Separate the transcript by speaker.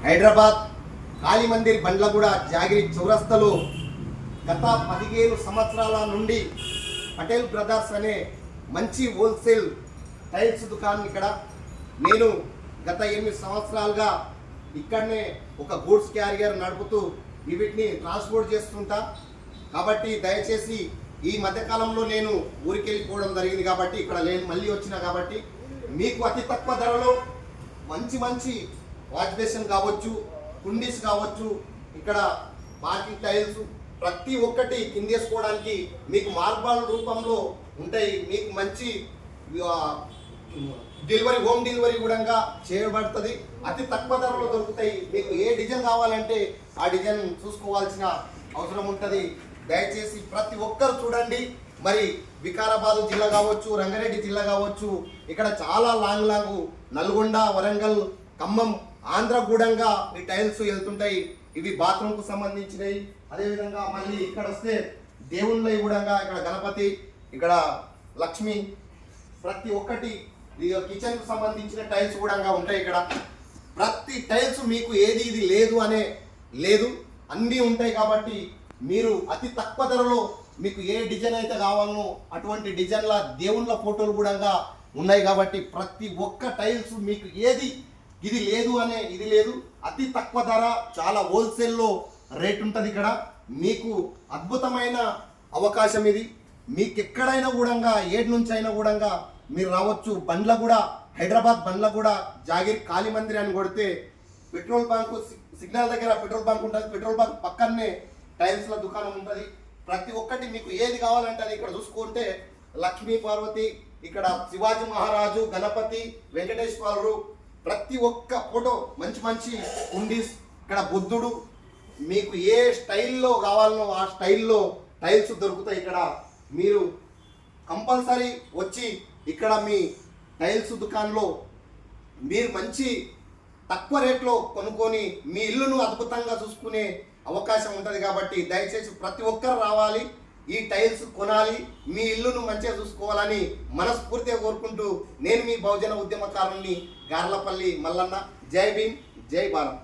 Speaker 1: హైదరాబాద్ కాళీమందిర్ బండ్లగూడ జాగిరి చౌరస్తలో గత 15 సంవత్సరాల నుండి పటేల్ బ్రదర్స్ అనే మంచి హోల్సేల్ టైల్స్ దుకాణం ఇక్కడ నేను గత 8 సంవత్సరాలుగా ఇక్కడనే ఒక గూడ్స్ క్యారియర్ నడుపుతూ వీటిని ట్రాన్స్పోర్ట్ చేస్తుంటా. కాబట్టి దయచేసి ఈ మధ్యకాలంలో నేను ఊరికి వెళ్ళిపోవడం జరిగింది కాబట్టి ఇక్కడ నేను మళ్ళీ వచ్చినా కాబట్టి మీకు అతి తక్కువ ధరలో మంచి మంచి వాష్ బేసిన్ కావచ్చు, కుండీస్ కావచ్చు, ఇక్కడ పార్కింగ్ టైల్స్ ప్రతి ఒక్కటి కిందేసుకోవడానికి మీకు మార్బల్ రూపంలో ఉంటాయి. మీకు మంచి డెలివరీ హోమ్ డెలివరీ కూడా చేయబడుతుంది. అతి తక్కువ ధరలో దొరుకుతాయి. మీకు ఏ డిజైన్ కావాలంటే ఆ డిజైన్ చూసుకోవాల్సిన అవసరం ఉంటుంది. దయచేసి ప్రతి ఒక్కరు చూడండి. మరి వికారాబాద్ జిల్లా కావచ్చు, రంగారెడ్డి జిల్లా కావచ్చు, ఇక్కడ చాలా లాంగ్ నల్గొండ, వరంగల్, ఖమ్మం, ఆంధ్రగూడంగా ఈ టైల్స్ వెళ్తుంటాయి. ఇవి బాత్రూమ్కు సంబంధించినవి. అదేవిధంగా మళ్ళీ ఇక్కడ వస్తే దేవుళ్ళవి కూడా ఇక్కడ గణపతి, ఇక్కడ లక్ష్మి, ప్రతి ఒక్కటి కిచెన్కు సంబంధించిన టైల్స్ కూడా ఉంటాయి. ఇక్కడ ప్రతి టైల్స్ మీకు ఏది ఇది లేదు అనే లేదు, అన్నీ ఉంటాయి. కాబట్టి మీరు అతి తక్కువ ధరలో మీకు ఏ డిజైన్ అయితే కావాలనో అటువంటి డిజైన్ల దేవుళ్ళ ఫోటోలు కూడా ఉన్నాయి. కాబట్టి ప్రతి ఒక్క టైల్స్ మీకు ఏది ఇది లేదు అనే ఇది లేదు. అతి తక్కువ ధర, చాలా హోల్సేల్లో రేట్ ఉంటుంది. ఇక్కడ మీకు అద్భుతమైన అవకాశం ఇది. మీకు ఎక్కడైనా కూడా ఏడు నుంచి అయినా కూడా మీరు రావచ్చు. బండ్లగూడ, హైదరాబాద్ బండ్లగూడ జాగిరి కాళీమందిర్ అని కొడితే పెట్రోల్ బంకు సిగ్నల్ దగ్గర పెట్రోల్ బంక్ ఉంటుంది. పెట్రోల్ బంక్ పక్కనే టైల్స్ల దుకాణం ఉంటుంది. ప్రతి ఒక్కటి మీకు ఏది కావాలంటే అది ఇక్కడ చూసుకుంటే లక్ష్మీ పార్వతి, ఇక్కడ శివాజీ మహారాజు, గణపతి, వెంకటేశ్వరుడు, ప్రతి ఒక్క ఫోటో మంచి మంచి కుండీస్, ఇక్కడ బుద్ధుడు, మీకు ఏ స్టైల్లో కావాలనో ఆ స్టైల్లో టైల్స్ దొరుకుతాయి. ఇక్కడ మీరు కంపల్సరీ వచ్చి ఇక్కడ మీ టైల్స్ దుకాణంలో మీరు మంచి తక్కువ రేట్లో కొనుక్కొని మీ ఇల్లును అద్భుతంగా చూసుకునే అవకాశం ఉంటుంది. కాబట్టి దయచేసి ప్రతి ఒక్కరు రావాలి, ఈ టైల్స్ కొనాలి, మీ ఇల్లును మంచిగా చూసుకోవాలని మనస్ఫూర్తిగా కోరుకుంటూ నేను మీ బహుజన ఉద్యమకారుల్ని గార్లపల్లి మల్లన్న. జై భీమ్, జై భారత్.